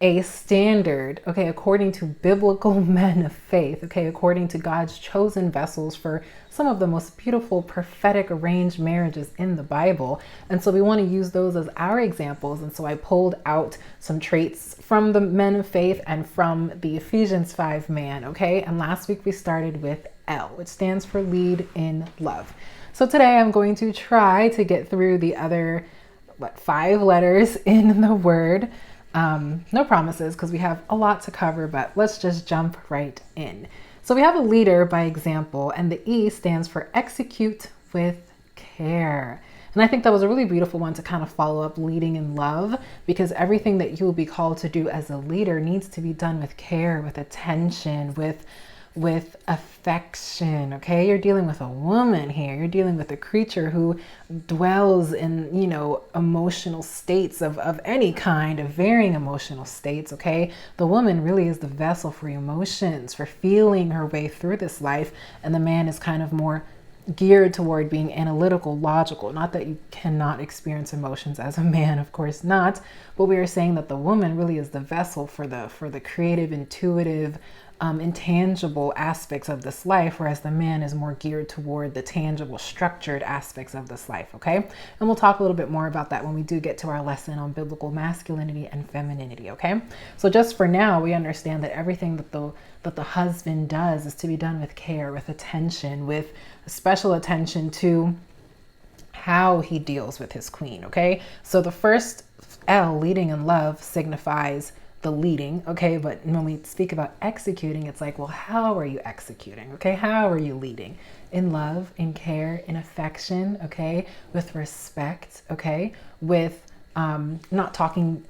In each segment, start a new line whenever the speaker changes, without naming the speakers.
a standard, okay, according to biblical men of faith, okay, according to God's chosen vessels for some of the most beautiful prophetic arranged marriages in the Bible. And so we want to use those as our examples. And so I pulled out some traits from the men of faith and from the Ephesians 5 man, okay? And last week we started with L, which stands for lead in love. So today I'm going to try to get through the other, 5 letters in the word. No promises because we have a lot to cover, but let's just jump right in. So we have a leader by example, and the E stands for execute with care. And I think that was a really beautiful one to kind of follow up leading in love, because everything that you will be called to do as a leader needs to be done with care, with attention, with affection. Okay, you're dealing with a woman here. You're dealing with a creature who dwells in, emotional states of any kind, of varying emotional states. Okay, the woman really is the vessel for emotions, for feeling her way through this life, and the man is kind of more geared toward being analytical, logical. Not that you cannot experience emotions as a man, of course not, but we are saying that the woman really is the vessel for the creative, intuitive, intangible aspects of this life, whereas the man is more geared toward the tangible, structured aspects of this life. Okay, and we'll talk a little bit more about that when we do get to our lesson on biblical masculinity and femininity. Okay, so just for now, we understand that everything that the husband does is to be done with care, with attention, with special attention to how he deals with his queen. Okay, so the first L, leading in love, signifies the leading. Okay, but when we speak about executing, it's like, well, how are you executing? Okay, how are you leading? In love, in care, in affection. Okay, with respect. Okay, with not talking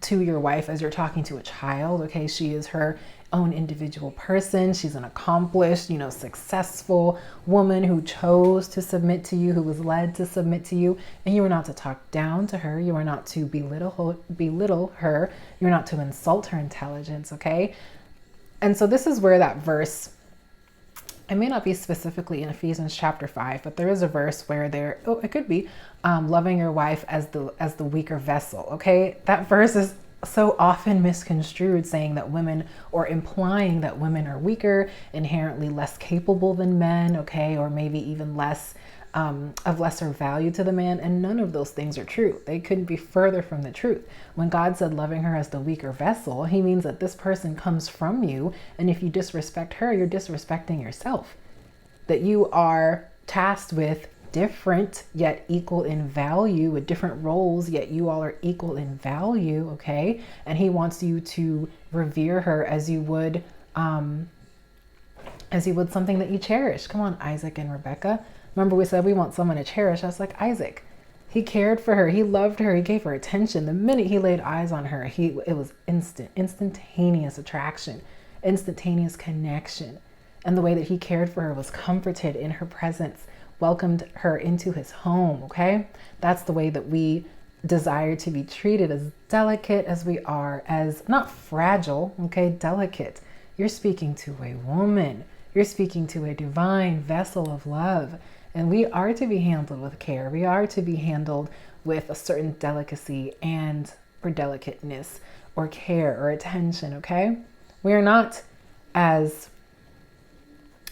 to your wife as you're talking to a child. Okay, she is her own individual person. She's an accomplished, successful woman who chose to submit to you, who was led to submit to you, and you are not to talk down to her. You are not to belittle her. You're not to insult her intelligence. Okay, and so this is where that verse, it may not be specifically in Ephesians chapter 5, but there is a verse where it could be loving your wife as the weaker vessel. Okay, that verse is so often misconstrued, saying that women, or implying that women are weaker, inherently less capable than men. Okay, or maybe even less of lesser value to the man, and none of those things are true. They couldn't be further from the truth. When God said loving her as the weaker vessel, he means that this person comes from you, and if you disrespect her, you're disrespecting yourself. That you are tasked with different yet equal in value, with different roles, yet you all are equal in value. Okay, and he wants you to revere her as you would something that you cherish. Come on, Isaac and Rebecca. Remember, we said we want someone to cherish us like Isaac. He cared for her. He loved her. He gave her attention. The minute he laid eyes on her, it was instantaneous attraction, instantaneous connection. And the way that he cared for her was comforted in her presence, welcomed her into his home. Okay, that's the way that we desire to be treated, as delicate as we are, as not fragile. Okay, delicate. You're speaking to a woman. You're speaking to a divine vessel of love. And we are to be handled with care. We are to be handled with a certain delicacy or delicateness or care or attention. Okay, we are not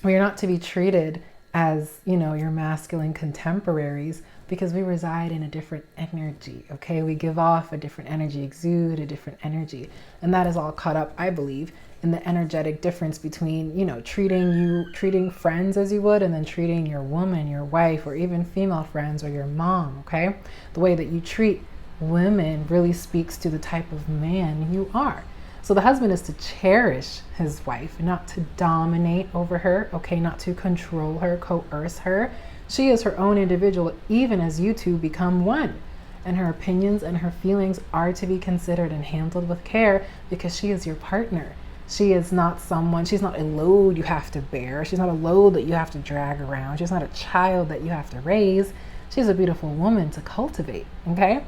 to be treated as, your masculine contemporaries, because we reside in a different energy. Okay, we give off a different energy, exude a different energy, and that is all caught up, I believe, in the energetic difference between, treating friends as you would, and then treating your woman, your wife, or even female friends, or your mom. Okay, the way that you treat women really speaks to the type of man you are. So the husband is to cherish his wife, not to dominate over her. Okay, not to control her, coerce her. She is her own individual, even as you two become one. And her opinions and her feelings are to be considered and handled with care, because she is your partner. She is not she's not a load you have to bear. She's not a load that you have to drag around. She's not a child that you have to raise. She's a beautiful woman to cultivate. Okay?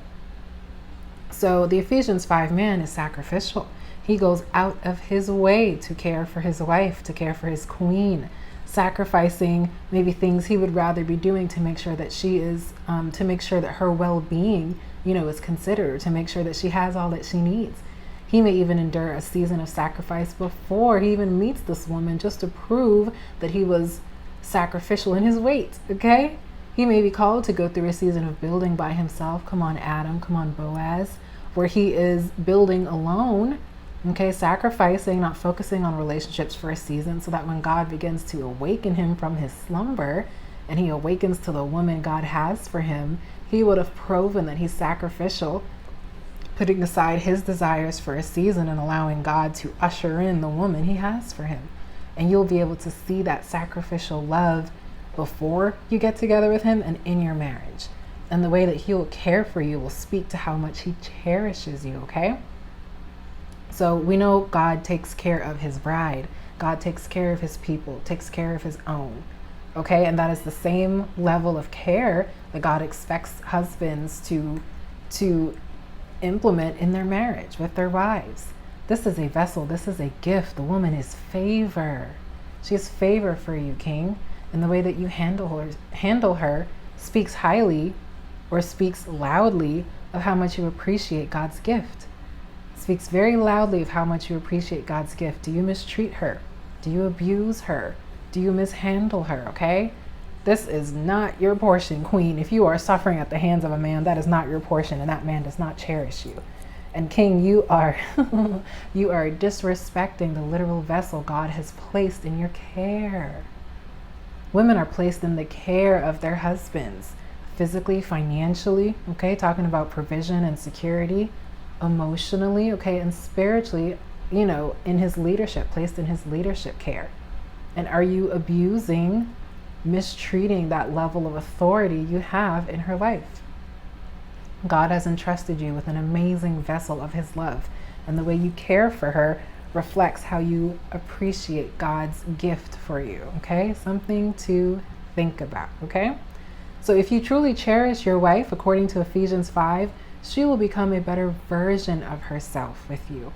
So the Ephesians 5 man is sacrificial. He goes out of his way to care for his wife, to care for his queen, sacrificing maybe things he would rather be doing to make sure that she is, to make sure that her well-being, is considered, to make sure that she has all that she needs. He may even endure a season of sacrifice before he even meets this woman, just to prove that he was sacrificial in his weight, okay? He may be called to go through a season of building by himself. Come on, Adam. Come on, Boaz. Where he is building alone, okay? Sacrificing, not focusing on relationships for a season, so that when God begins to awaken him from his slumber and he awakens to the woman God has for him, he would have proven that he's sacrificial, putting aside his desires for a season and allowing God to usher in the woman he has for him. And you'll be able to see that sacrificial love before you get together with him and in your marriage. And the way that he will care for you will speak to how much he cherishes you, okay? So we know God takes care of his bride. God takes care of his people, takes care of his own, okay? And that is the same level of care that God expects husbands to implement in their marriage with their wives. This is a vessel. This is a gift. The woman is favor. She is favor for you, King. And the way that you handle her speaks highly or speaks loudly of how much you appreciate God's gift. Speaks very loudly of how much you appreciate God's gift. Do you mistreat her? Do you abuse her? Do you mishandle her? Okay? This is not your portion, Queen. If you are suffering at the hands of a man, that is not your portion, and that man does not cherish you. And King, you are you are disrespecting the literal vessel God has placed in your care. Women are placed in the care of their husbands, physically, financially, okay, talking about provision and security, emotionally, okay, and spiritually, you know, in his leadership, placed in his leadership care. And are you abusing, mistreating that level of authority you have in her life? God has entrusted you with an amazing vessel of his love, and the way you care for her reflects how you appreciate God's gift for you, okay? Something to think about, okay? So if you truly cherish your wife, according to Ephesians 5, she will become a better version of herself with you.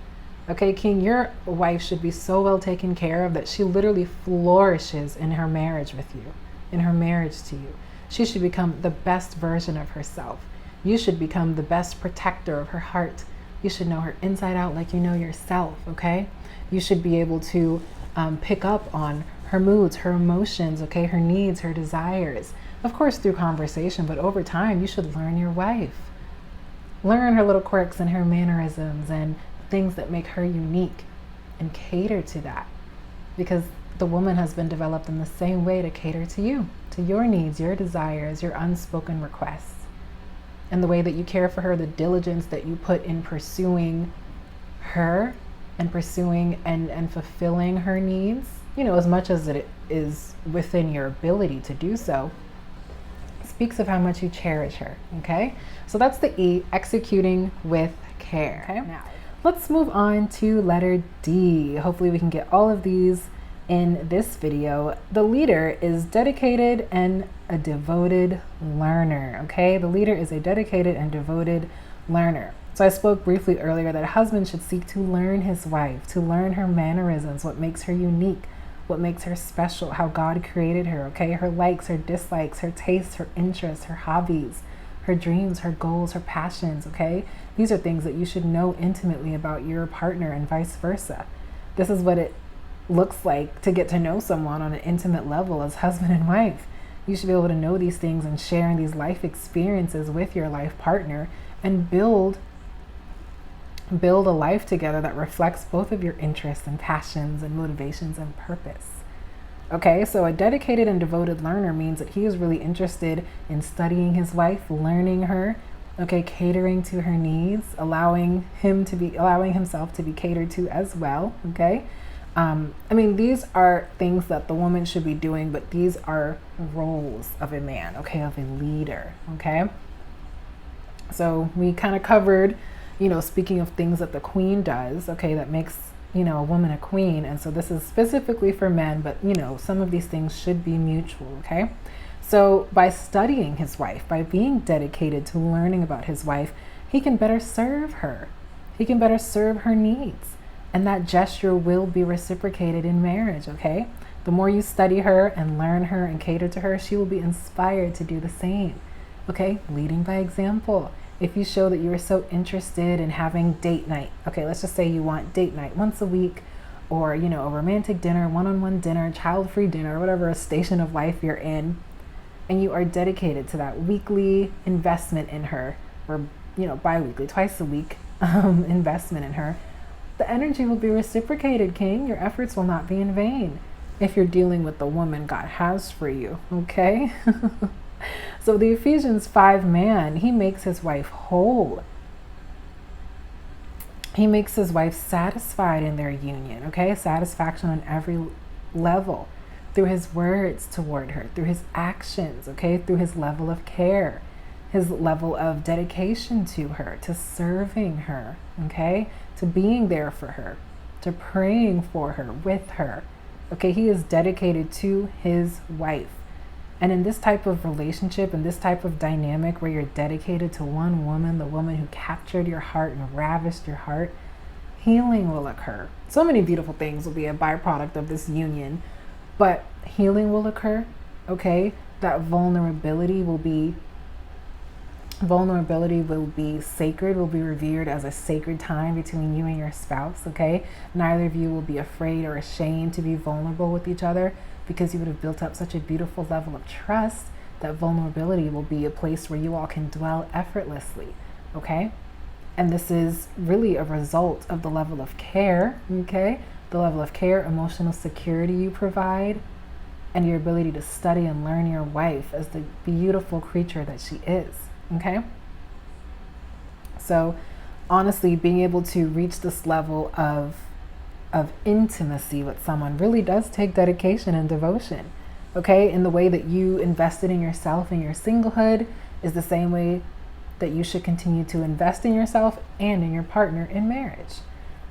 Okay, King, your wife should be so well taken care of that she literally flourishes in her marriage with you, in her marriage to you. She should become the best version of herself. You should become the best protector of her heart. You should know her inside out like you know yourself, okay? You should be able to pick up on her moods, her emotions, okay, her needs, her desires. Of course, through conversation, but over time, you should learn your wife. Learn her little quirks and her mannerisms and things that make her unique, and cater to that. Because the woman has been developed in the same way to cater to you, to your needs, your desires, your unspoken requests. And the way that you care for her, the diligence that you put in pursuing her and pursuing and fulfilling her needs, you know, as much as it is within your ability to do so, speaks of how much you cherish her, okay? So that's the E, executing with care. Okay? Now, let's move on to letter D. Hopefully we can get all of these in this video. The leader is dedicated and a devoted learner, okay? The leader is a dedicated and devoted learner. So I spoke briefly earlier that a husband should seek to learn his wife, to learn her mannerisms, what makes her unique, what makes her special, how God created her, okay? Her likes, her dislikes, her tastes, her interests, her hobbies, her dreams, her goals, her passions, okay? These are things that you should know intimately about your partner and vice versa. This is what it looks like to get to know someone on an intimate level as husband and wife. You should be able to know these things and share these life experiences with your life partner and build a life together that reflects both of your interests and passions and motivations and purpose. Okay, so a dedicated and devoted learner means that he is really interested in studying his wife, learning her, okay, catering to her needs, allowing himself to be catered to as well, okay? I mean, these are things that the woman should be doing, but these are roles of a man, okay, of a leader, okay? So we kind of covered, you know, speaking of things that the queen does, okay, that makes, you know, a woman a queen. And so this is specifically for men, but, you know, some of these things should be mutual, okay? So by studying his wife, by being dedicated to learning about his wife, he can better serve her. He can better serve her needs. And that gesture will be reciprocated in marriage, okay? The more you study her and learn her and cater to her, she will be inspired to do the same, okay? Leading by example. If you show that you are so interested in having date night, okay, let's just say you want date night once a week, or, you know, a romantic dinner, one-on-one dinner, child-free dinner, whatever station of life you're in, and you are dedicated to that weekly investment in her, or, you know, bi-weekly, twice a week investment in her, the energy will be reciprocated, King. Your efforts will not be in vain if you're dealing with the woman God has for you, okay? So the Ephesians 5 man, he makes his wife whole. He makes his wife satisfied in their union, okay? Satisfaction on every level, through his words toward her, through his actions, okay? Through his level of care, his level of dedication to her, to serving her, okay? To being there for her, to praying for her, with her, okay? He is dedicated to his wife. And in this type of relationship, in this type of dynamic where you're dedicated to one woman, the woman who captured your heart and ravished your heart, healing will occur. So many beautiful things will be a byproduct of this union, but healing will occur, okay? That vulnerability will be sacred, will be revered as a sacred time between you and your spouse, okay? Neither of you will be afraid or ashamed to be vulnerable with each other, because you would have built up such a beautiful level of trust that vulnerability will be a place where you all can dwell effortlessly, okay? And this is really a result of the level of care, okay? The level of care, emotional security you provide, and your ability to study and learn your wife as the beautiful creature that she is, okay? So honestly, being able to reach this level of intimacy with someone really does take dedication and devotion, okay? In the way that you invested in yourself in your singlehood is the same way that you should continue to invest in yourself and in your partner in marriage.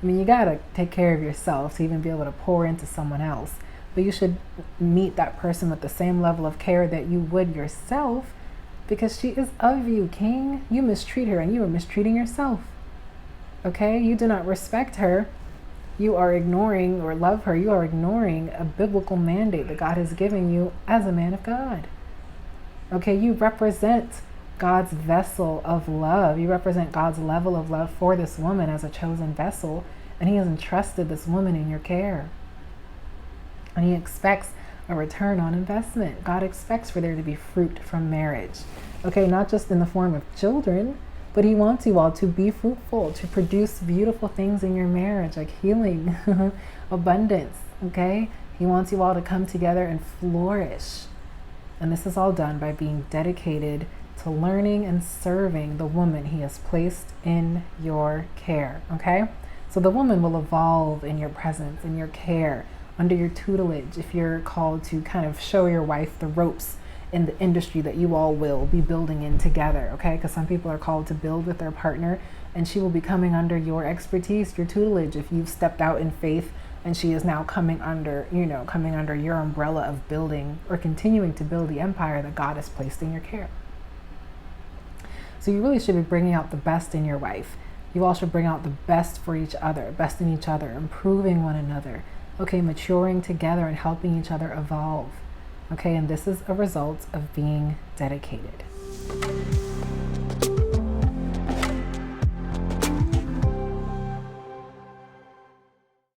I mean, you gotta take care of yourself to even be able to pour into someone else, but you should meet that person with the same level of care that you would yourself, because she is of you, King. You mistreat her and you are mistreating yourself, okay? You do not respect her, you are ignoring, or love her, you are ignoring a biblical mandate that God has given you as a man of God. Okay, you represent God's vessel of love. You represent God's level of love for this woman as a chosen vessel, and he has entrusted this woman in your care. And he expects a return on investment. God expects for there to be fruit from marriage. Okay, not just in the form of children, but he wants you all to be fruitful, to produce beautiful things in your marriage, like healing, abundance, okay? He wants you all to come together and flourish. And this is all done by being dedicated to learning and serving the woman he has placed in your care, okay? So the woman will evolve in your presence, in your care, under your tutelage, if you're called to kind of show your wife the ropes in the industry that you all will be building in together, okay? Because some people are called to build with their partner, and she will be coming under your expertise, your tutelage, if you've stepped out in faith, and she is now coming under, coming under your umbrella of building or continuing to build the empire that God has placed in your care. So you really should be bringing out the best in your wife. You all should bring out the best for each other, best in each other, improving one another, okay, maturing together and helping each other evolve. Okay, and this is a result of being dedicated.